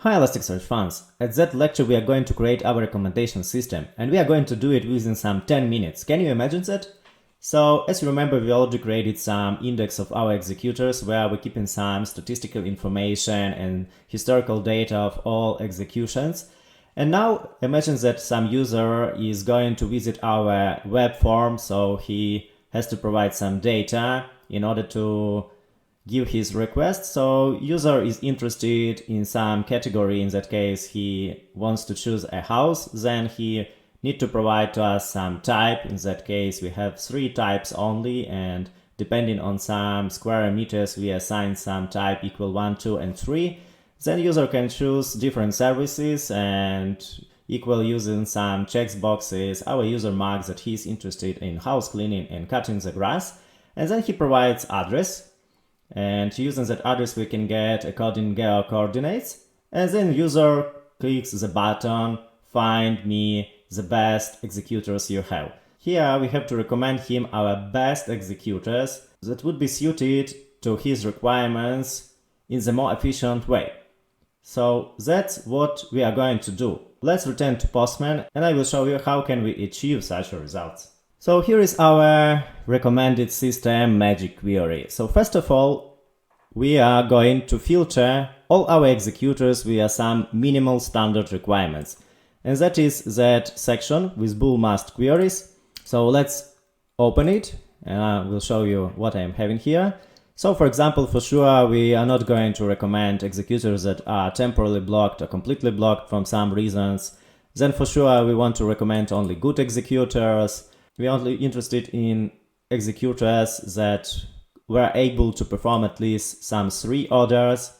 Hi ElasticSearch fans! At that lecture we are going to create our recommendation system, and we are going to do it within some 10 minutes. Can you imagine that? So, as you remember, we already created some index of our executors where we're keeping some statistical information and historical data of all executions. And now imagine that some user is going to visit our web form, so he has to provide some data in order to give his request. So user is interested in some category. In that case, he wants to choose a house. Then he need to provide to us some type. In that case, we have 3 types only, and depending on some square meters, we assign some type equal 1, 2, and 3. Then user can choose different services and equal using some checkboxes. Our user marks that he's interested in house cleaning and cutting the grass, and then he provides address. And using that address we can get according geo coordinates, and then user clicks the button find me the best executors you have. Here we have to recommend him our best executors that would be suited to his requirements in the more efficient way. So that's what we are going to do. Let's return to Postman and I will show you how can we achieve such results. So here is our recommended system magic query. So first of all, we are going to filter all our executors via some minimal standard requirements. And that is that section with bool must queries. So let's open it and I will show you what I'm having here. So for example, for sure, we are not going to recommend executors that are temporarily blocked or completely blocked from some reasons. Then for sure, we want to recommend only good executors. We are only interested in executors that were able to perform at least some 3 orders.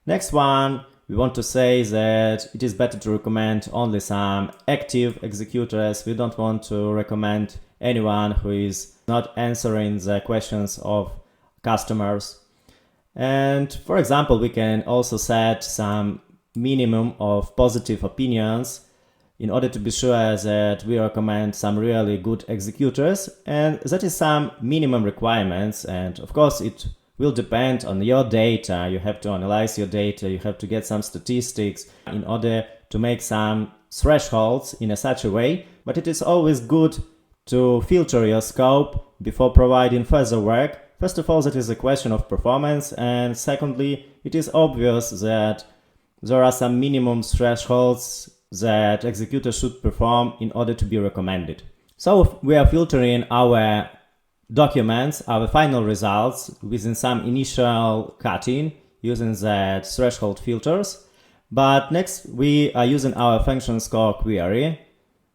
Next one, we want to say that it is better to recommend only some active executors. We don't want to recommend anyone who is not answering the questions of customers. And for example, we can also set some minimum of positive opinions in order to be sure that we recommend some really good executors, and that is some minimum requirements. And of course it will depend on your data. You have to analyze your data, you have to get some statistics in order to make some thresholds in such a way, but it is always good to filter your scope before providing further work. First of all, that is a question of performance, and secondly, it is obvious that there are some minimum thresholds that executors should perform in order to be recommended. So we are filtering our documents, our final results, within some initial cutting using the threshold filters. But next we are using our function score query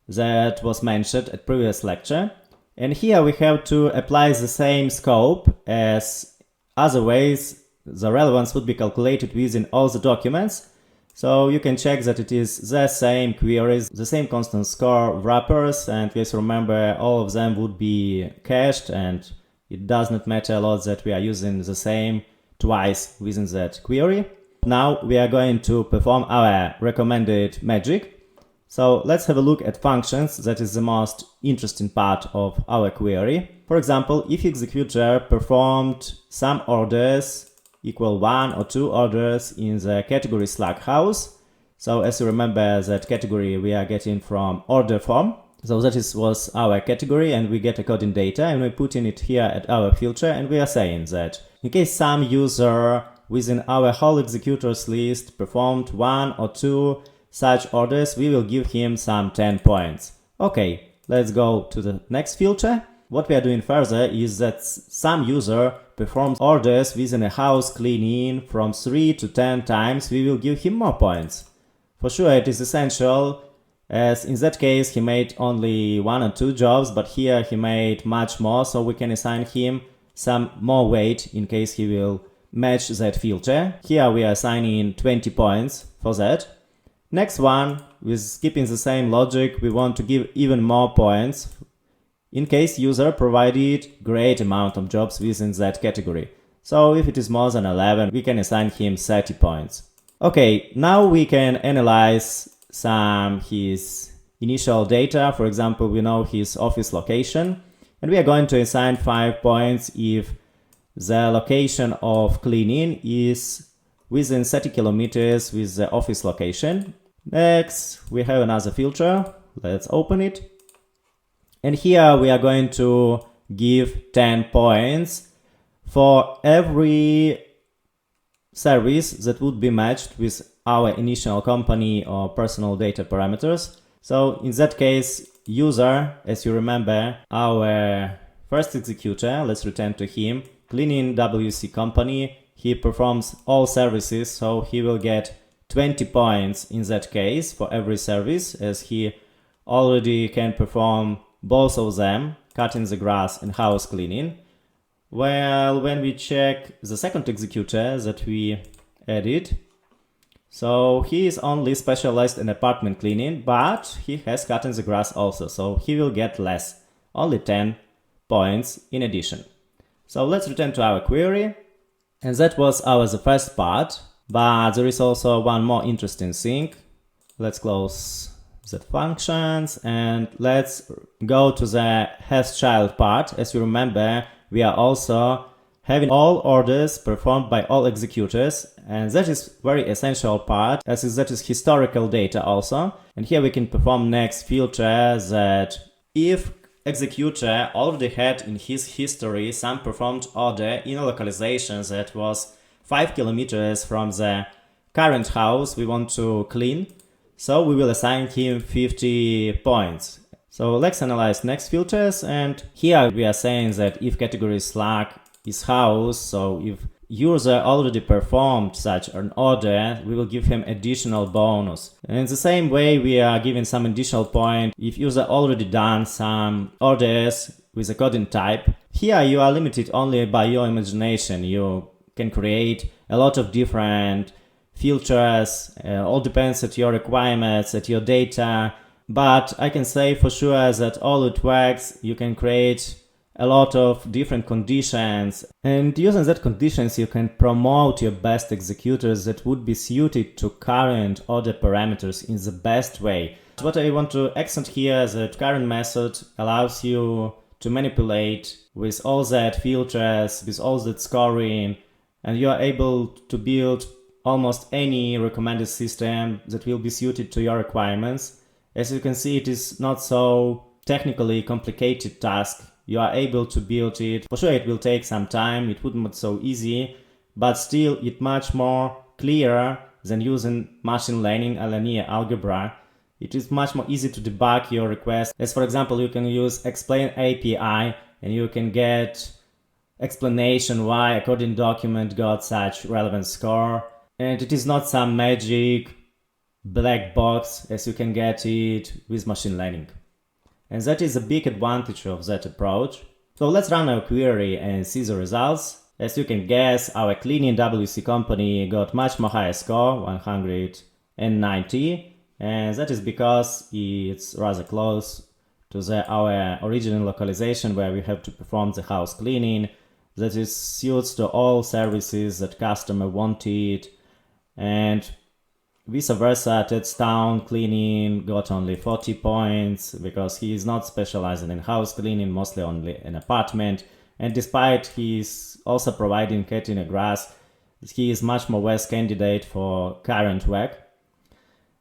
that was mentioned at previous lecture. And here we have to apply the same scope as other ways the relevance would be calculated within all the documents. So you can check that it is the same queries, the same constant score wrappers, and please remember all of them would be cached, and it does not matter a lot that we are using the same twice within that query. Now we are going to perform our recommended magic. So let's have a look at functions. That is the most interesting part of our query. For example, if executor performed some orders equal 1 or 2 orders in the category Slack house. So as you remember, that category we are getting from order form. So that was our category, and we get according data, and we're putting it here at our filter, and we are saying that in case some user within our whole executors list performed 1 or 2 such orders, we will give him some 10 points. Okay, let's go to the next filter. What we are doing further is that some user performs orders within a house cleaning from 3 to 10 times, we will give him more points. For sure it is essential, as in that case he made only 1 or 2 jobs, but here he made much more, so we can assign him some more weight in case he will match that filter. Here we are assigning 20 points for that. Next one, with keeping the same logic, we want to give even more points in case user provided great amount of jobs within that category. So if it is more than 11, we can assign him 30 points. Okay, now we can analyze some his initial data. For example, we know his office location, and we are going to assign 5 points if the location of cleaning is within 30 kilometers with the office location. Next, we have another filter. Let's open it. And here we are going to give 10 points for every service that would be matched with our initial company or personal data parameters. So in that case, user, as you remember, our first executor, let's return to him, cleaning WC company, he performs all services, so he will get 20 points in that case for every service, as he already can perform both of them, cutting the grass and house cleaning. Well, when we check the second executor that we added, so he is only specialized in apartment cleaning, but he has cutting the grass also, so he will get less, only 10 points in addition. So let's return to our query, and that was the first part, but there is also one more interesting thing. Let's close the functions and let's go to the hasChild part. As you remember, we are also having all orders performed by all executors, and that is very essential part, as that is historical data also. And here we can perform next filter that if executor already had in his history some performed order in a localization that was 5 kilometers from the current house we want to clean, so we will assign him 50 points. So let's analyze next filters, and here we are saying that if category slug is house, so if user already performed such an order, we will give him additional bonus. And in the same way, we are giving some additional point if user already done some orders with a coding type. Here you are limited only by your imagination. You can create a lot of different filters, all depends at your requirements, at your data, but I can say for sure that all it works, you can create a lot of different conditions, and using that conditions you can promote your best executors that would be suited to current order parameters in the best way. What I want to accent here is that current method allows you to manipulate with all that filters, with all that scoring, and you are able to build almost any recommended system that will be suited to your requirements. As you can see, it is not so technically complicated task. You are able to build it. For sure it will take some time, it wouldn't be so easy, but still it's much more clearer than using machine learning and linear algebra. It is much more easy to debug your request. As for example, you can use explain API and you can get explanation why a coding document got such relevant score. And it is not some magic black box as you can get it with machine learning. And that is a big advantage of that approach. So let's run our query and see the results. As you can guess, our cleaning WC company got much more higher score, 190, and that is because it's rather close to our original localization where we have to perform the house cleaning. That is suits to all services that customer wanted, and vice versa, Ted's town cleaning got only 40 points because he is not specializing in house cleaning, mostly only an apartment. And despite he's also providing cutting a grass, he is much more worse candidate for current work.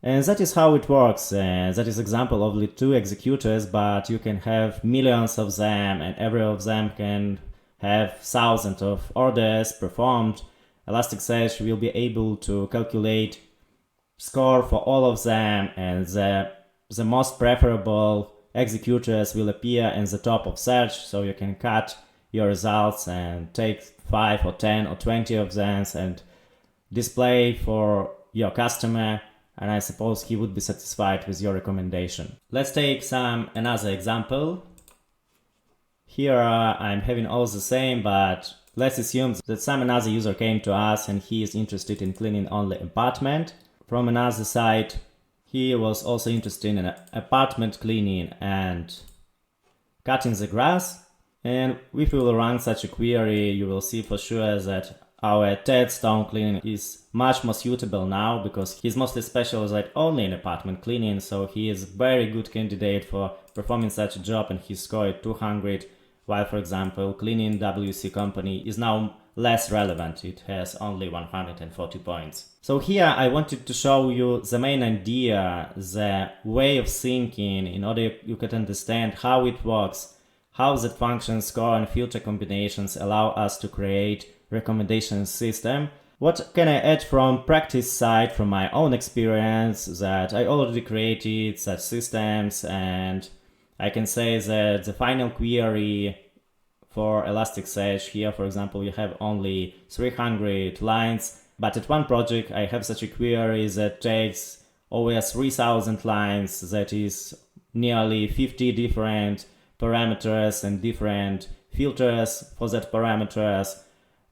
And that is how it works. That is example of only 2 executors, but you can have millions of them, and every of them can have thousands of orders performed. ElasticSearch will be able to calculate score for all of them, and the most preferable executors will appear in the top of search, so you can cut your results and take 5 or 10 or 20 of them and display for your customer, and I suppose he would be satisfied with your recommendation. Let's take another example. Here I'm having all the same, but let's assume that another user came to us and he is interested in cleaning only apartment. From another side, he was also interested in apartment cleaning and cutting the grass. And if you will run such a query, you will see for sure that our Ted stone cleaning is much more suitable now because he's mostly specialized only in apartment cleaning. So he is a very good candidate for performing such a job, and he scored 200, while for example, cleaning WC company is now less relevant. It has only 140 points. So here I wanted to show you the main idea, the way of thinking, in order you could understand how it works, how the function score and filter combinations allow us to create recommendation system. What can I add from practice side, from my own experience, that I already created such systems, and I can say that the final query for ElasticSearch here, for example, you have only 300 lines, but at one project I have such a query that takes over 3000 lines, that is nearly 50 different parameters and different filters for that parameters,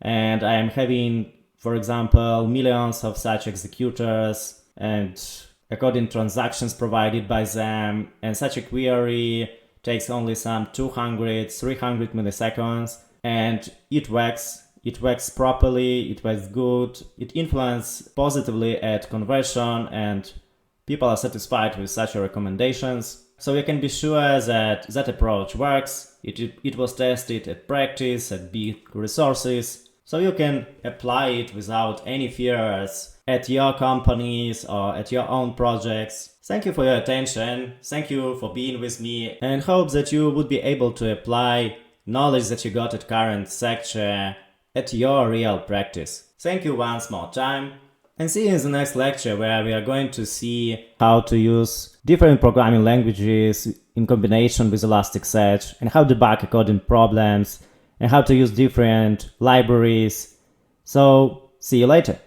and I am having, for example, millions of such executors and according transactions provided by them, and such a query takes only some 200, 300 milliseconds, and it works properly, it works good, it influences positively at conversion, and people are satisfied with such recommendations. So you can be sure that that approach works. It was tested at practice, at big resources, so you can apply it without any fears at your companies or at your own projects. Thank you for your attention, thank you for being with me, and hope that you would be able to apply knowledge that you got at current lecture at your real practice. Thank you once more time, and see you in the next lecture, where we are going to see how to use different programming languages in combination with ElasticSearch, and how to debug coding problems, and how to use different libraries. So see you later.